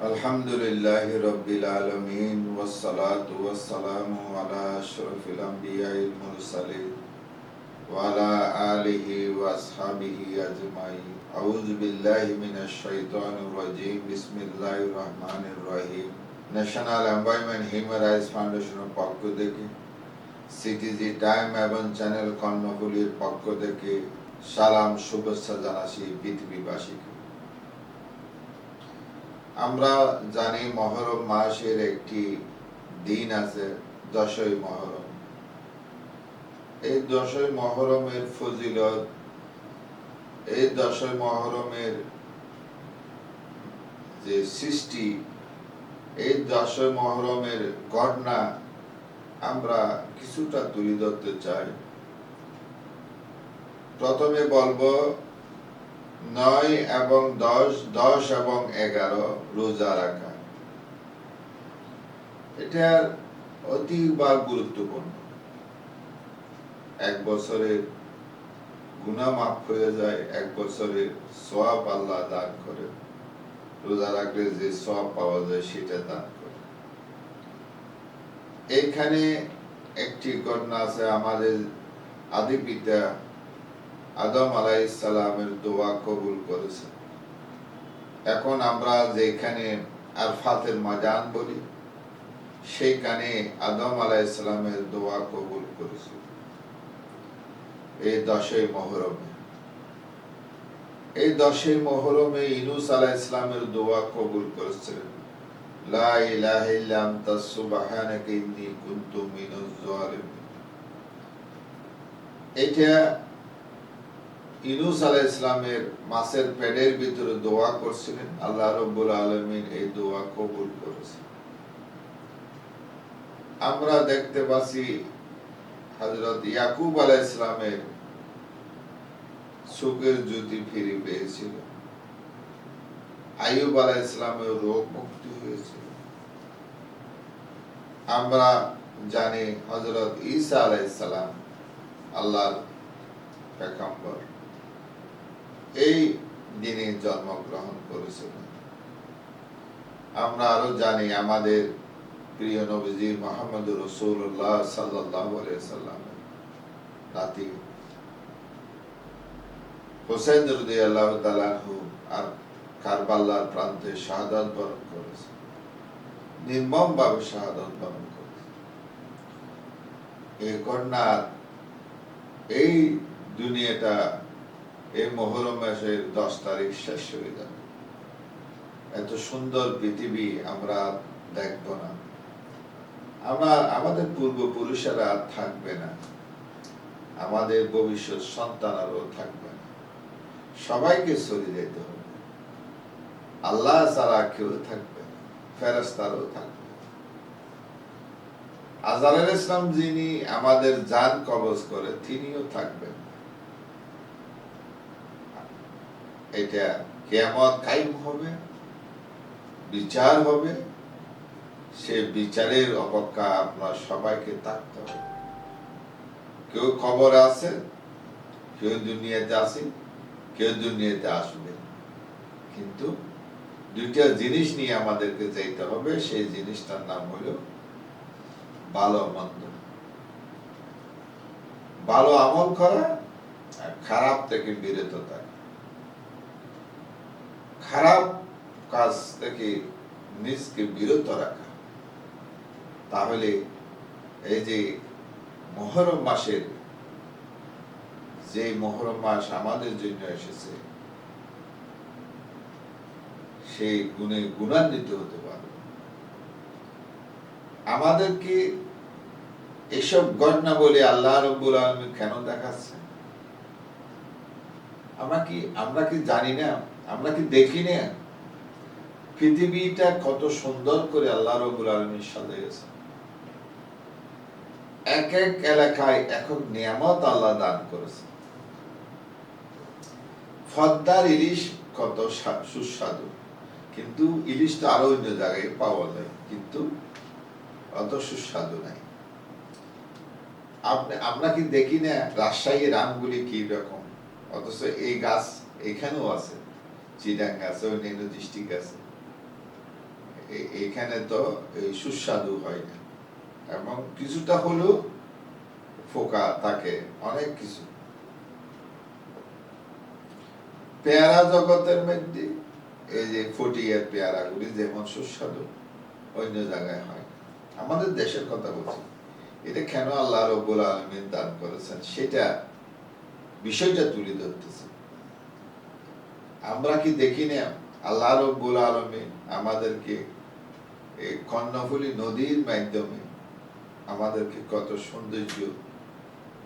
আলহামদুলিল্লাহি রাব্বিল আলামিন ওয়াসসালাতু ওয়াসসালামু আলা আশরাফিল আমবিয়াইল মুরসালিন ওয়া আলা আলিহি ওয়া আসহাবিহি আজমাইন। আউযু বিল্লাহি মিনাশ শাইতানির রাজীম। বিসমিল্লাহির রহমানির রহিম। ন্যাশনাল এনভায়রনমেন্ট হিউম্যান রাইটস ফাউন্ডেশনের পক্ষ থেকে, সিটিজি টাইম এবং চ্যানেল কর্ণফুলীর পক্ষ থেকে সালাম শুভেচ্ছা জানাচ্ছি পৃথিবীবাসীকে। আমরা জানি মহরম মাসের একটি দিন আছে, 10ই মহরম। এই 10ই মহরমের ফজিলত, এই 10ই মহরমের যে সৃষ্টি, এই 10ই মহরমের ঘটনা আমরা কিছুটা তুলে ধরতে চাই। প্রথমে বলবো 9 এবং 10 এবং 11 রোজা রাখা। এটা অতি গুরুত্বপূর্ণ। এক বছরের গুনাহ মাফ হয়ে যায়, এক বছরের সওয়াব আল্লাহ দান করে। রোজা রাখলে যে সওয়াব পাওয়া যায় সেটা দান করে। এখানে একটি ঘটনা আছে, আমাদের আদি পিতা আদম আলাইহিস সালামের দোয়া কবুল করেছে। এখন আমরা যেখানে আরফাতের ময়দান বলি, সেইখানে আদম আলাইহিস সালামের দোয়া কবুল করেছে এই 10ই মহরমে। এই 10ই মহরমে ইউনূস আলাইহিস সালামের দোয়া কবুল করেছিলেন, লা ইলাহা ইল্লা আনতা সুবহানাকা ইন্নী কুনতু মিনাজ জালিমিন। এটা ইউনূস আলাইহিস সালামের মাছের পেটের ভিতরে দোয়া করছিলেন, আল্লাহ রাব্বুল আলামিন এই দোয়া কবুল করেছেন। আমরা দেখতে পাচ্ছি হযরত ইয়াকুব আলাইহিস সালামের চোখের জ্যোতি ফিরে পেয়েছিল, আইয়ুব আলাইহিস সালামের রোগ মুক্তি হয়েছিল। আমরা জানি হযরত ঈসা আলাইহিস সালাম আল্লাহর পয়গম্বর, এই দিনে জন্মগ্রহণ করেছিলেন। আমরা আরো জানি আমাদের প্রিয় নবীজি মুহাম্মদুর রাসূলুল্লাহ সাল্লাল্লাহু আলাইহি সাল্লামের নাতি হোসেন রাদিয়াল্লাহু তাআলা আনহু আর কারবালার প্রান্তে শাহাদাত বরণ করেছে, নির্মমভাবে শাহাদাত বরণ করেছে। এই ঘটনা, এই দুনিয়াটা এই মহরম মাসের 10 তারিখ শেষ হয়ে যাবে। এত সুন্দর পৃথিবী আমরা দেখব না, আমাদের পূর্বপুরুষেরা আর থাকবে না, আমাদের ভবিষ্যৎ সন্তানরাও থাকবে না, সবাইকে চলে যেতে হবে। আল্লাহ ছাড়া কেউ থাকবে না, ফেরেশতারাও থাকবে না। আজরাইল ইসলাম যিনি আমাদের জান কবজ করে, তিনিও থাকবেন। এটা কিয়ামত কায়েম হবে, বিচার হবে। সে বিচারের অপেক্ষা আপনার সবাইকে থাকতে হবে। কেউ কবরে আছে, কেউ দুনিয়াতে আছে, কেউ দুনিয়াতে আসবে, কিন্তু দুইটা জিনিস নিয়ে আমাদেরকে যেতে হবে। সেই জিনিসটার নাম হলো ভালো মন্দ, ভালো আমল করা আর খারাপ থেকে বিরত থাকা। খারাপ কাজ থেকে নিজকে বিরত রাখা। তাহলে এই যে মহরম মাসের, যে মহরম মাস আমাদের জন্য এসেছে, সেই গুণে গুণান্বিত হতে পারবে। আমাদেরকে এসব ঘটনা বলে আল্লাহ রাব্বুল আলামিন কেন দেখাচ্ছেন? আমরা কি জানি না? আমরা কি দেখি না পৃথিবীটা কত সুন্দর করে আল্লাহ রাব্বুল আলামিন সাজিয়েছেন? এক এক এলাকায় এক এক নিয়ামত আল্লাহ দান করেছেন। পদ্মার ইলিশ কত সুস্বাদু, কিন্তু ইলিশটা আরো অন্য জায়গায় পাওয়া যায়, কিন্তু অত সুস্বাদু নাই। আমরা কি দেখি না রাজশাহীর আমগুলি কি রকম? অথচ এই গাছ এখানেও আছে, চিটাং আছে, অন্যান্য ডিস্ট্রিক্ট আছে। এখানে তো এই সুস্বাদু হয় না, এবং কিছুটা হলেও ফোকা থাকে, অনেক কিছু। পেয়ারা জগতের মধ্যে এই যে ফটিয়ার পেয়ারাগুলি যেমন সুস্বাদু অন্য জায়গায় হয়। আমাদের দেশের কথা বলছি, এটা কেন আল্লাহ রাব্বুল আলামিন দান করেছেন সেটা বিষয়টা তুলে ধরতেছে। আমরা কি দেখি না আল্লাহ রাব্বুল আলামিন আমাদেরকে এই কর্ণফুলী নদীর মাধ্যমে আমাদেরকে কত সৌন্দর্য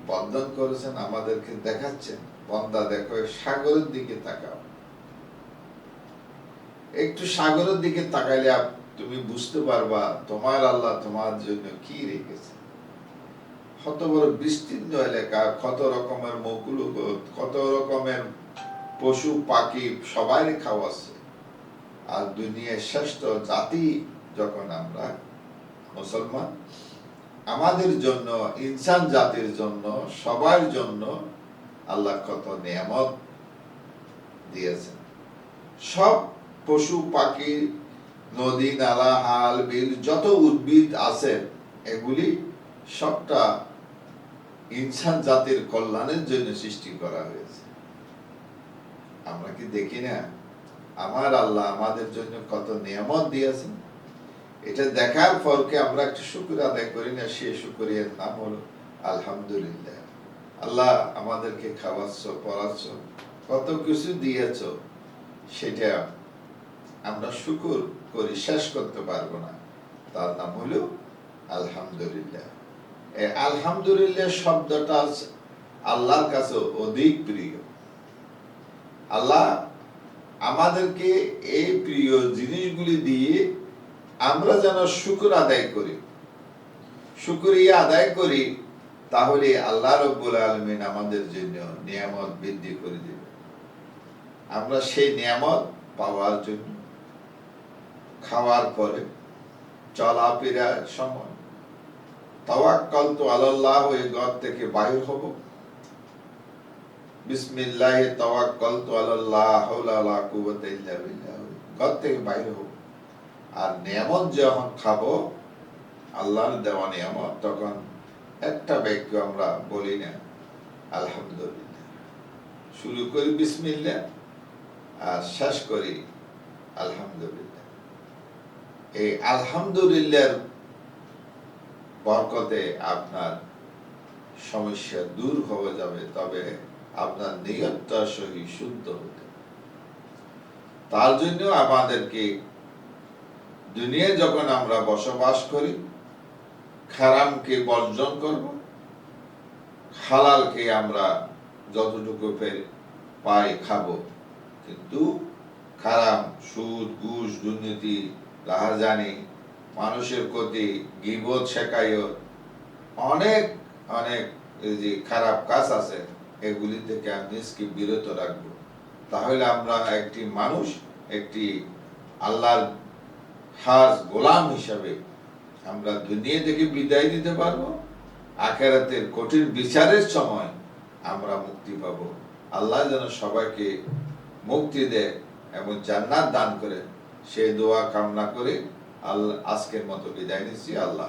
বর্ধন করেছেন, আমাদেরকে দেখাচ্ছেন, বন্দা দেখো সাগরের দিকে তাকাও। একটু সাগরের দিকে তাকাইলে তুমি বুঝতে পারবা তোমার আল্লাহ তোমার জন্য কি রেখেছে। কত বড় বিস্তীর্ণ এলাকা, কত রকমের মৌকুলক, কত রকমের পশু পাখি সবাই খাওয়াচ্ছে। আর দুনিয়ার শ্রেষ্ঠ জাতি যখন আমরা মুসলমান, আমাদের জন্য, ইনসান জাতির জন্য, সবার জন্য আল্লাহ কত নিয়ামত দিয়েছেন। সব পশু পাখি, নদী নালা, হাল বিল, যত উদ্ভিদ আছে এগুলি সবটা ইনসান জাতির কল্যাণের জন্য সৃষ্টি করা হয়েছে। আমরা কি দেখি না আমার আল্লাহ আমাদের জন্য কত নিয়ামত দিয়েছেন? এটা দেখার পরকে আমরা একটু শুকর আদায় করি না? সে শুকরিয়ার নাম হলো আলহামদুলিল্লাহ। আল্লাহ আমাদেরকে খাওয়াচ্ছ, পড়াচ্ছ, কত কিছু দিয়েছ, সেটা আমরা শুকর করি, শেষ করতে পারবো না। তার নাম হলো আলহামদুলিল্লাহ। এই আলহামদুলিল্লাহ শব্দটা আল্লাহর কাছে অধিক প্রিয়। আল্লাহ আমাদেরকে এই প্রিয় জিনিসগুলি দিয়ে আমরা যেন শুকর আদায় করি, শুকরিয়া আদায় করি, তাহলে আল্লাহ রাব্বুল আলামিন আমাদের জন্য নিয়ামত বৃদ্ধি করে দিবে। আমরা সেই নিয়ামত পাওয়ার জন্য খাওয়ার পরে, চলাফেরার সময় তাওয়াক্কালতু আলাল্লাহ, এই ঘর থেকে বাইর হব, বিসমিল্লাহি তাওয়াক্কালতু আলাল্লাহ, লা হাওলা ওয়ালা কুওয়াতা ইল্লা বিল্লাহ, ঘর থেকে বাইর হব। আর নিয়ামত যখন খাবো, আল্লাহর দেওয়া নিয়ামত, তখন একটা বাক্য আমরা বলি না আলহামদুলিল্লাহ। শুরু করি বিসমিল্লাহ আর শেষ করি আলহামদুলিল্লাহ। এই আলহামদুলিল্লাহর বরকতে আপনার সমস্যা দূর হয়ে যাবে, তবে আপনার নিয়তটা সহি শুদ্ধ হতে। তার জন্য আমাদেরকে দুনিয়ায় যখন আমরা বসবাস করি, হারামকে বর্জন করব, হালালকে আমরা যতটুকু পাই খাবো। কিন্তু হারাম, সুদ, ঘুষ, দুর্নীতি, রাহাজানি, মানুষের ক্ষতি, গীবত, শেখায়ত, অনেক অনেক যে খারাপ কাজ আছে, এগুলি থেকে আমি নিজকে বিরত রাখবো। তাহলে আমরা একটি মানুষ, একটি আল্লাহর খাস গোলাম হিসাবে আমরা দুনিয়া থেকে বিদায় দিতে পারবো। আখিরাতের কঠিন বিচারের সময় আমরা মুক্তি পাবো। আল্লাহ যেন সবাইকে মুক্তি দেয় এবং জান্নাত দান করে, সেই দোয়া কামনা করে আজকের মতো বিদায় নিচ্ছি। আল্লাহ।